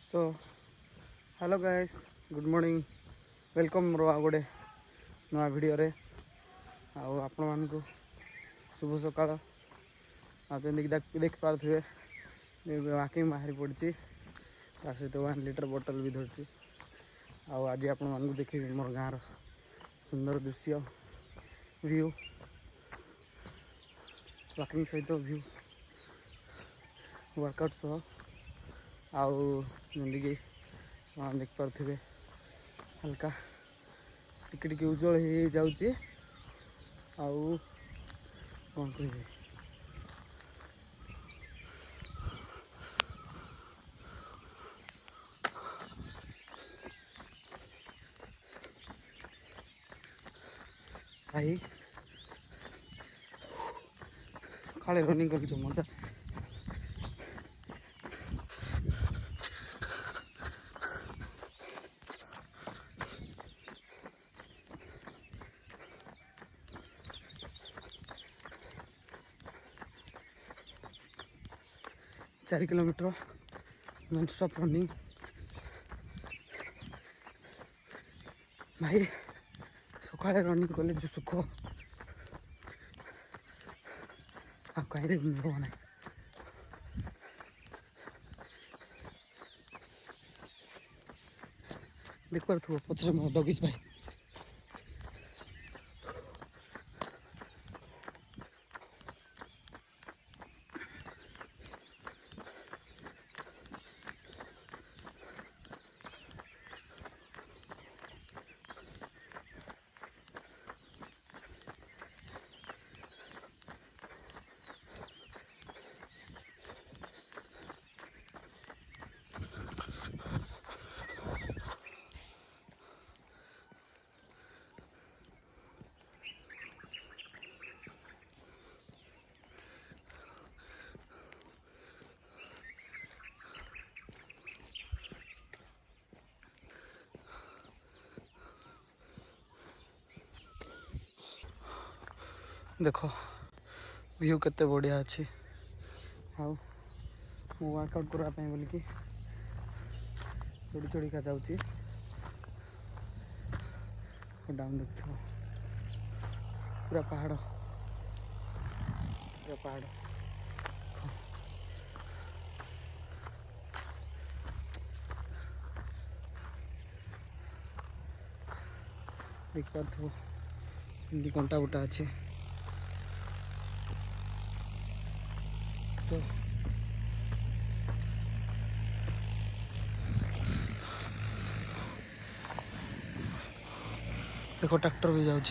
सो hello guys, good morning, welcome मोर आ गोटे नुआ वीडियो रे आपण मानक शुभ सकाळ। देख पारे वॉकिंग बाहरी पड़ी सहित 1 लीटर बोतल भी धरती। आज आपण मानक देखिए मोर गाँव सुंदर दृश्य व्यू वॉकिंग सहित व्यू वर्कआउट सह आमती देख पारे हल्का टिके टिके उज्जवल हो जाऊँगी। कौन कह भाई सकाले रनिंग कर मजा। चार किलोमीटर नॉन स्टॉप रनिंग भाई। सका रनिंग कले जो सुख आ कहीं मिलना ना। देख पार पचर मो डगिस भाई देख व्यू केते बढ़िया अच्छी। वर्कआउट करने बोल कि चढ़ी चढ़ी का जाऊँगी। डाउन देख पूरा पहाड़ पूरा पहाड़ देख पार कंटा बुटा अच्छे। तो देखो ट्रैक्टर भी जाऊँ।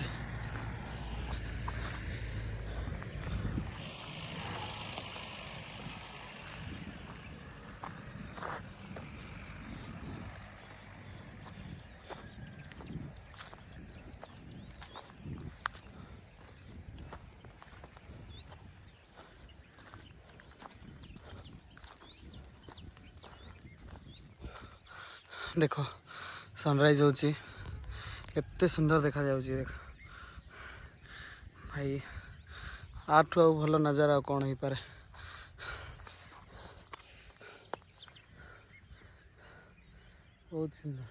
देख सनराइज होची केते सुंदर देखा जाउची। देख भाई आठू आ भल नजारा कौन हो पारे। बहुत सुंदर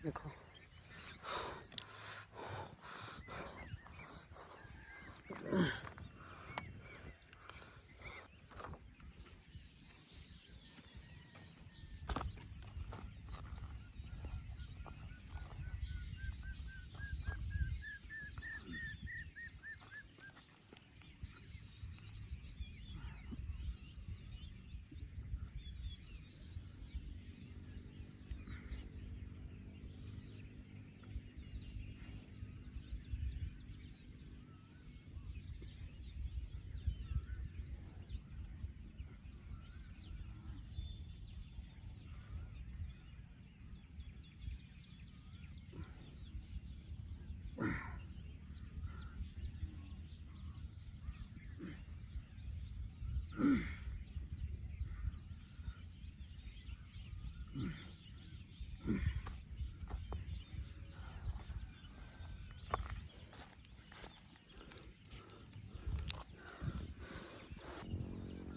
देखो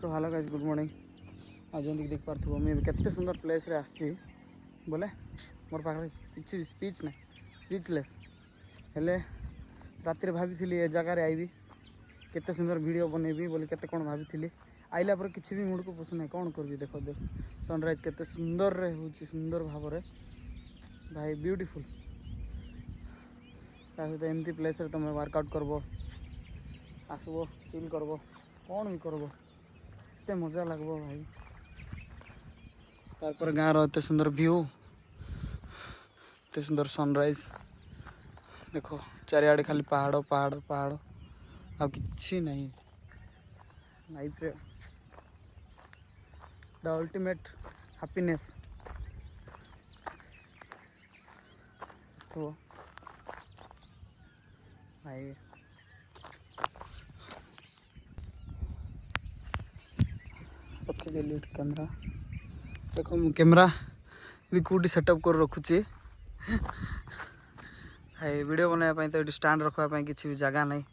सो हेलो गाइस गुड मॉर्निंग आज जमी देख पार्थ मुझे केते सुंदर प्लेस रे आसची बोले मोर पाखे किसी स्पीच ना स्पीचलेस हेले रातिर भाभी ए जगार आईबी केते सुंदर वीडियो बनैबी बोली केते कौन भाभी आइला पर किसी भी मुड को पसंद नहीं कौन करबी देख देख सनराइज केते सुंदर रे होची सुंदर भाव रे भाई ब्यूटीफुल सहित एमती प्लेस रे तुम वर्कआउट करबो आसबो चिल करबो कौन भी करबो एते मजा लगबो भाई तारपर गाँव रो एते सुंदर व्यू एते सुंदर सनराइज देखो चारिआडे खाली पहाड़ पहाड़ पहाड़ आ किछि नहीं लाइफ रे द अल्टीमेट हैप्पीनेस तो भाई रखीदेली कैमरा देखो मु कैमरा भी कौटी सेटअप कर रखुची भाई वीडियो बनाया तो ये स्टैंड रखापी किसी भी जगह नहीं